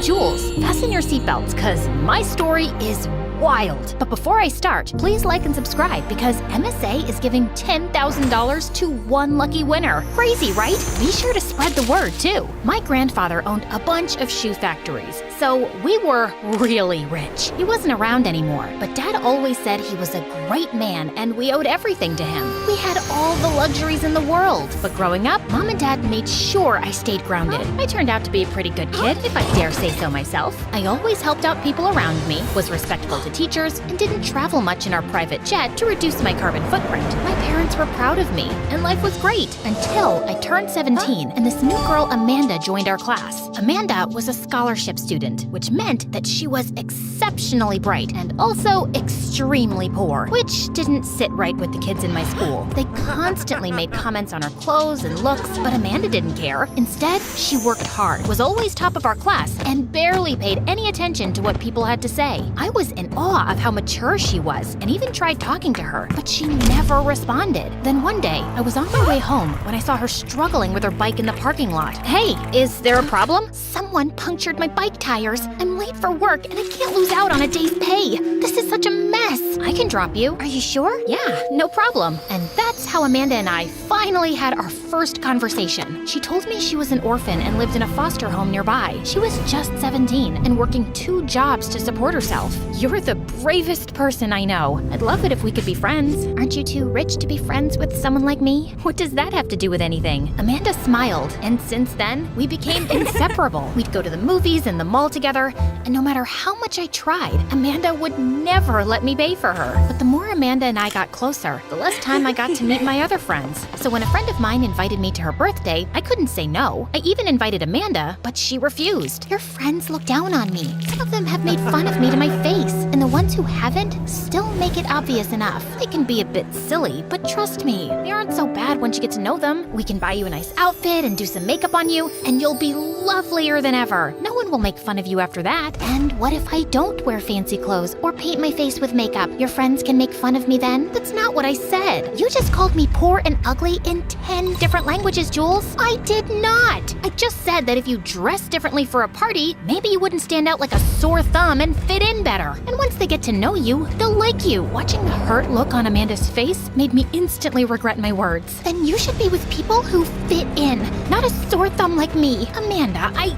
I'm Jules. Fasten your seatbelts, because my story is wild. But before I start, please like and subscribe because MSA is giving $10,000 to one lucky winner. Crazy, right? Be sure to spread the word, too. My grandfather owned a bunch of shoe factories, so we were really rich. He wasn't around anymore, but Dad always said he was a great man and we owed everything to him. We had all the luxuries in the world, but growing up, Mom and Dad made sure I stayed grounded. I turned out to be a pretty good kid, if I dare say so myself. I always helped out people around me, was respectful to teachers, and didn't travel much in our private jet to reduce my carbon footprint. My parents were proud of me, and life was great until I turned 17 and this new girl Amanda joined our class. Amanda was a scholarship student, which meant that she was exceptionally bright and also extremely poor, which didn't sit right with the kids in my school. They constantly made comments on her clothes and looks, but Amanda didn't care. Instead, she worked hard, was always top of our class, and barely paid any attention to what people had to say. I was in awe of how mature she was and even tried talking to her, but she never responded. Then one day, I was on my way home when I saw her struggling with her bike in the parking lot. Hey, is there a problem? Someone punctured my bike tires. I'm late for work and I can't lose out on a day's pay. This is such a mess. I can drop you. Are you sure? Yeah, no problem. And that's how Amanda and I finally had our first conversation. She told me she was an orphan and lived in a foster home nearby. She was just 17 and working 2 jobs to support herself. You're the bravest person I know. I'd love it if we could be friends. Aren't you too rich to be friends with someone like me? What does that have to do with anything? Amanda smiled, and since then, we became inseparable. We'd go to the movies and the mall together, and no matter how much I tried, Amanda would never let me pay for her. But the more Amanda and I got closer, the less time I got to meet my other friends. So when a friend of mine invited me to her birthday, I couldn't say no. I even invited Amanda, but she refused. Your friends look down on me. Some of them have made fun of me to my face, and the ones who haven't still make it obvious enough. They can be a bit silly, but trust me, they aren't so bad once you get to know them. We can buy you a nice outfit and do some makeup on you, and you'll be lovelier than ever. No one will make fun of you after that. And what if I don't wear fancy clothes or paint my face with makeup? Your friends can make fun of me then? That's not what I said. You just called me poor and ugly in 10 different languages, Jules. I did not. I just said that if you dress differently for a party, maybe you wouldn't stand out like a sore thumb and fit in better. And once they get to know you, they'll like you. Watching the hurt look on Amanda's face made me instantly regret my words. Then you should be with people who fit in, not a sore thumb like me.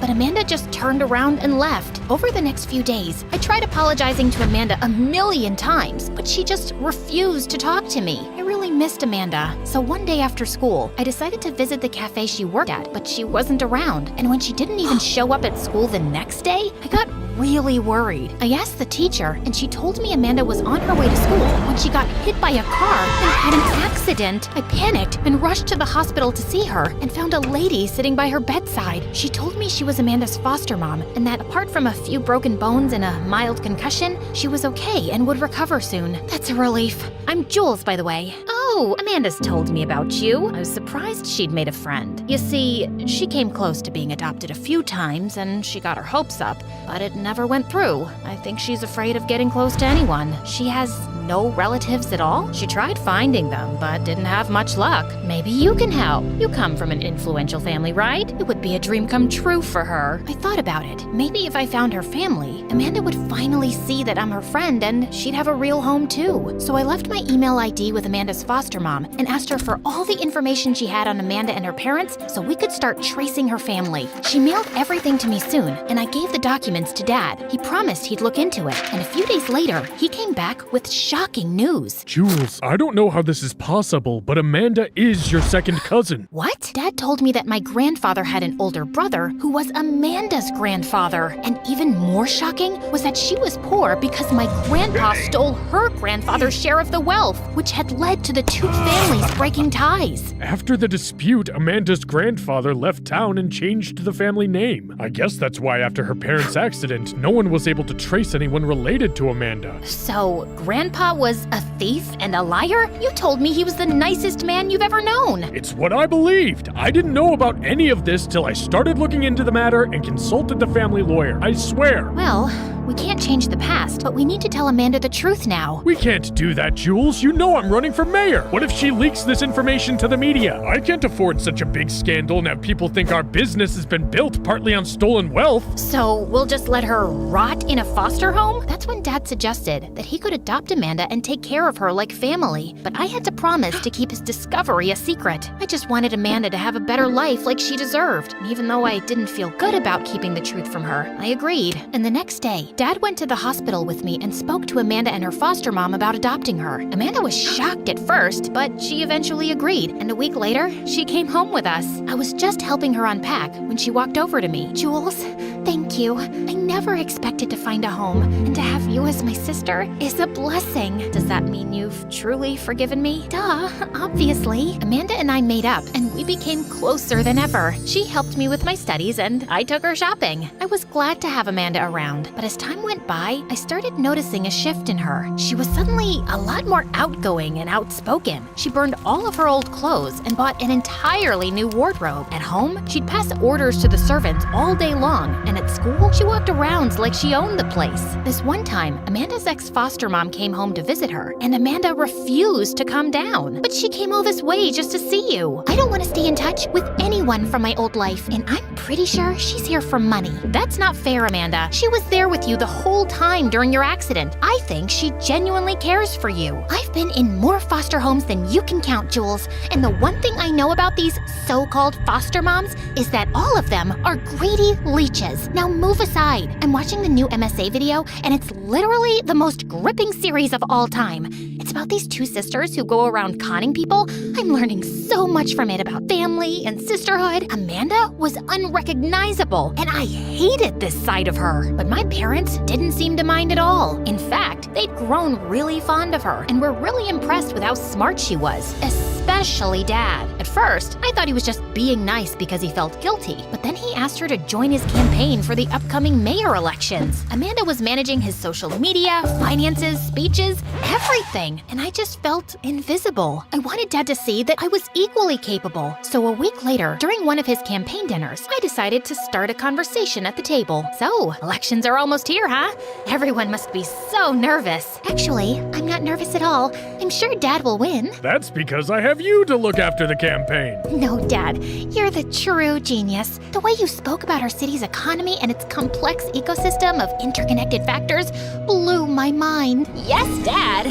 But Amanda just turned around and left. Over the next few days, I tried apologizing to Amanda a million times, but she just refused to talk to me. I really missed Amanda. So one day after school, I decided to visit the cafe she worked at, but she wasn't around. And when she didn't even show up at school the next day, I got really worried. I asked the teacher, and she told me Amanda was on her way to school when she got hit by a car and had an accident. I panicked and rushed to the hospital to see her and found a lady sitting by her bedside. She told me she was Amanda's foster mom and that apart from a few broken bones and a mild concussion, she was okay and would recover soon. That's a relief. I'm Jules, by the way. Oh, Amanda's told me about you. I was surprised she'd made a friend. You see, she came close to being adopted a few times and she got her hopes up, but it never went through. I think she's afraid of getting close to anyone. She has no relatives at all? She tried finding them, but didn't have much luck. Maybe you can help. You come from an influential family, right? It would be a dream come true for her. I thought about it. Maybe if I found her family, Amanda would finally see that I'm her friend and she'd have a real home too. So I left my email ID with Amanda's foster mom and asked her for all the information she had on Amanda and her parents so we could start tracing her family. She mailed everything to me soon, and I gave the documents to Dad. He promised he'd look into it, and a few days later, he came back with shocking news. Jules, I don't know how this is possible, but Amanda is your second cousin. What? Dad told me that my grandfather had an older brother who was Amanda's grandfather. And even more shocking was that she was poor because my grandpa stole her grandfather's share of the wealth, which had led to the 2 families breaking ties. After the dispute, Amanda's grandfather left town and changed the family name. I guess that's why after her parents' accident, no one was able to trace anyone related to Amanda. So, Grandpa was a thief and a liar? You told me he was the nicest man you've ever known. It's what I believed. I didn't know about any of this till I started looking into the matter and consulted the family lawyer. I swear. Well, We can't change the past, but we need to tell Amanda the truth now. We can't do that, Jules. You know I'm running for mayor. What if she leaks this information to the media? I can't afford such a big scandal and have people think our business has been built partly on stolen wealth. So we'll just let her rot in a foster home? That's when Dad suggested that he could adopt Amanda and take care of her like family. But I had to promise to keep his discovery a secret. I just wanted Amanda to have a better life like she deserved. And even though I didn't feel good about keeping the truth from her, I agreed. And the next day, Dad went to the hospital with me and spoke to Amanda and her foster mom about adopting her. Amanda was shocked at first, but she eventually agreed. And a week later, she came home with us. I was just helping her unpack when she walked over to me. Jules, thank you. I never expected to find a home, and to have you as my sister is a blessing. Does that mean you've truly forgiven me? Duh, obviously. Amanda and I made up, and we became closer than ever. She helped me with my studies, and I took her shopping. I was glad to have Amanda around, but as time went by, I started noticing a shift in her. She was suddenly a lot more outgoing and outspoken. She burned all of her old clothes and bought an entirely new wardrobe. At home, she'd pass orders to the servants all day long, and at school, she walked around like she owned the place. This one time, Amanda's ex-foster mom came home to visit her, and Amanda refused to come down. But she came all this way just to see you. I don't want to stay in touch with anyone from my old life, and I'm pretty sure she's here for money. That's not fair, Amanda. She was there with you the whole time during your accident. I think she genuinely cares for you. I've been in more foster homes than you can count, Jules, and the one thing I know about these so-called foster moms is that all of them are greedy leeches. Now move aside. I'm watching the new MSA video, and it's literally the most gripping series of all time. It's about these two sisters who go around conning people. I'm learning so much from it about family and sisterhood. Amanda was unrecognizable, and I hated this side of her. But my parents didn't seem to mind at all. In fact, they'd grown really fond of her and were really impressed with how smart she was, especially Dad. At first, I thought he was just being nice because he felt guilty, but then he asked her to join his campaign for the upcoming mayor elections. Amanda was managing his social media, finances, speeches, everything, and I just felt invisible. I wanted Dad to see that I was equally capable. So a week later, during one of his campaign dinners, I decided to start a conversation at the table. So, elections are almost here, huh? Everyone must be so nervous. Actually, I'm not nervous at all. I'm sure Dad will win. That's because I have you to look after the campaign. No, Dad, you're the true genius. The way you spoke about our city's economy and its complex ecosystem of interconnected factors blew my mind. Yes, Dad.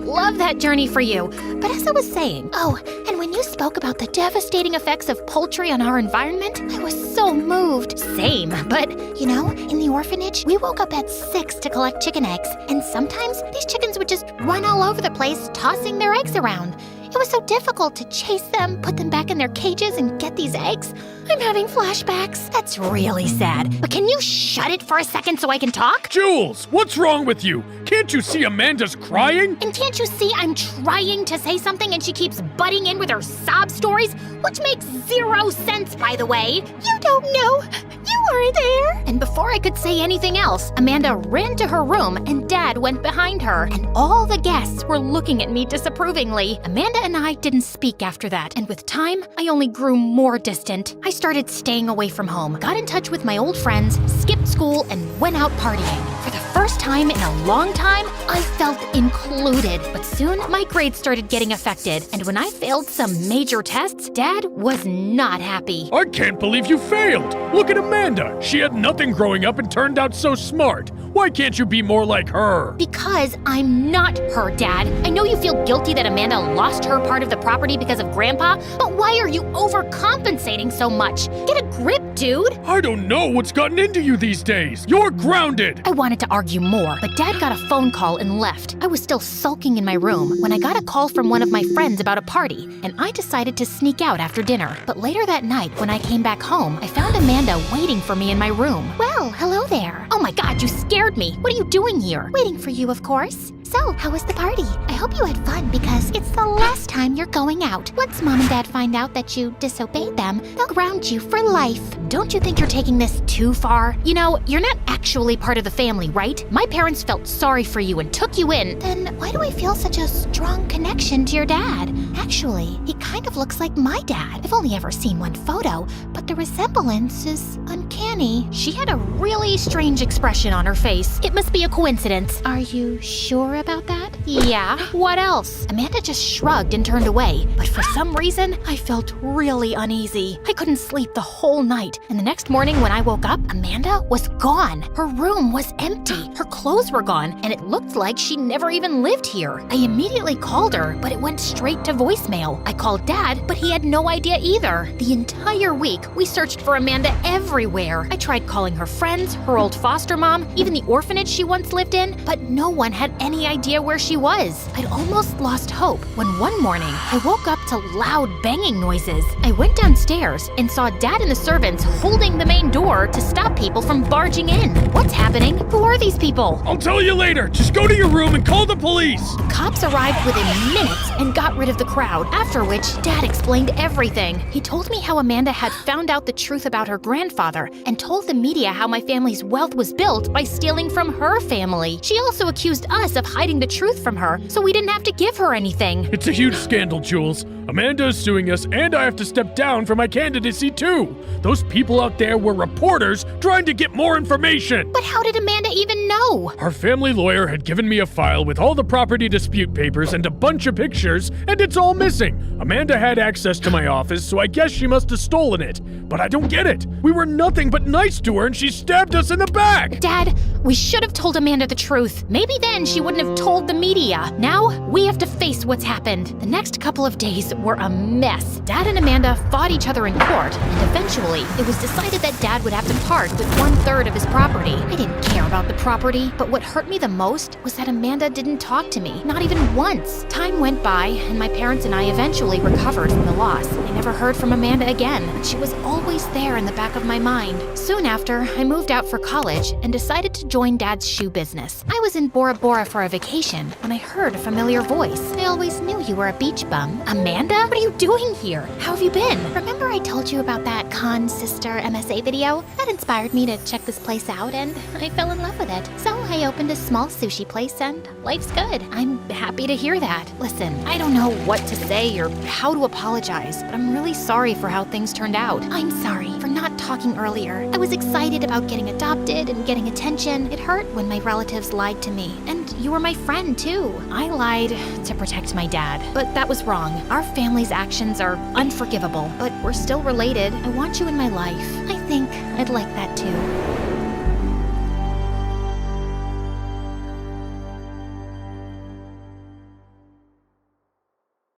Love that journey for you. But as I was saying, and when you spoke about the devastating effects of poultry on our environment, I was so moved. Same, but you know, in the orphanage, we woke up at 6 to collect chicken eggs, and sometimes these chickens would just run all over the place, tossing their eggs around. It was so difficult to chase them, put them back in their cages, and get these eggs. I'm having flashbacks. That's really sad. But can you shut it for a second so I can talk? Jules, what's wrong with you? Can't you see Amanda's crying? And can't you see I'm trying to say something and she keeps butting in with her sob stories? Which makes 0 sense, by the way. You don't know. You were there. And before I could say anything else, Amanda ran to her room and Dad went behind her. And all the guests were looking at me disapprovingly. Amanda and I didn't speak after that. And with time, I only grew more distant. I started staying away from home, got in touch with my old friends, skipped school, and went out partying. For the first time in a long time, I felt included. But soon, my grades started getting affected. And when I failed some major tests, Dad was not happy. I can't believe you failed. Look at Amanda. She had nothing growing up and turned out so smart. Why can't you be more like her? Because I'm not her, Dad. I know you feel guilty that Amanda lost her part of the property because of Grandpa, but why are you overcompensating so much? Get a grip, dude. I don't know what's gotten into you these days. You're grounded. I wanted to argue more, but Dad got a phone call and left. I was still sulking in my room when I got a call from one of my friends about a party, and I decided to sneak out after dinner. But later that night, when I came back home, I found Amanda waiting for me in my room. Well, hello there. Oh my God, you scared me. What are you doing here? Waiting for you, of course. So, how was the party? I hope you had fun because it's the last time you're going out. Once Mom and Dad find out that you disobeyed them, they'll ground you for life. Don't you think you're taking this too far? You know, you're not actually part of the family, right? My parents felt sorry for you and took you in. Then why do I feel such a strong connection to your dad? Actually, he kind of looks like my dad. I've only ever seen one photo, but the resemblance is uncanny. funny, she had a really strange expression on her face. It must be a coincidence. Are you sure about that? Yeah, what else? Amanda just shrugged and turned away, but for some reason, I felt really uneasy. I couldn't sleep the whole night, and the next morning when I woke up, Amanda was gone. Her room was empty, her clothes were gone, and it looked like she never even lived here. I immediately called her, but it went straight to voicemail. I called Dad, but he had no idea either. The entire week, we searched for Amanda everywhere. I tried calling her friends, her old foster mom, even the orphanage she once lived in, but no one had any idea where she was. I'd almost lost hope when one morning I woke up to loud banging noises. I went downstairs and saw Dad and the servants holding the main door to stop people from barging in. What's happening? Who are these people? I'll tell you later. Just go to your room and call the police. Cops arrived within minutes and got rid of the crowd, after which Dad explained everything. He told me how Amanda had found out the truth about her grandfather and told the media how my family's wealth was built by stealing from her family. She also accused us of hiding the truth from her, so we didn't have to give her anything. It's a huge scandal, Jules. Amanda is suing us, and I have to step down from my candidacy too. Those people out there were reporters trying to get more information. But how did Amanda even know? Our family lawyer had given me a file with all the property dispute papers and a bunch of pictures, and it's all missing. Amanda had access to my office, so I guess she must have stolen it. But I don't get it. We were nothing but nice to her, and she stabbed us in the back. Dad, we should have told Amanda the truth. Maybe then she wouldn't have told the media. Now, we have to face what's happened. The next couple of days were a mess. Dad and Amanda fought each other in court, and eventually, it was decided that Dad would have to part with 1/3 of his property. I didn't care about the property, but what hurt me the most was that Amanda didn't talk to me, not even once. Time went by, and my parents and I eventually recovered from the loss. I never heard from Amanda again, but she was always there in the back of my mind. Soon after, I moved out for college and decided to join Dad's shoe business. I was in Bora Bora for a vacation when I heard a familiar voice. I always knew you were a beach bum. Amanda? What are you doing here? How have you been? Remember I told you about that Con Sister MSA video? That inspired me to check this place out, and I fell in love with it. So I opened a small sushi place, and life's good. I'm happy to hear that. Listen, I don't know what to say or how to apologize, but I'm really sorry for how things turned out. I'm sorry for not talking earlier. I was excited about getting adopted and getting attention. It hurt when my relatives lied to me, and you were my friend too. I lied to protect my dad, but that was wrong. Our family's actions are unforgivable, but we're still related. I want you in my life. I think I'd like that too.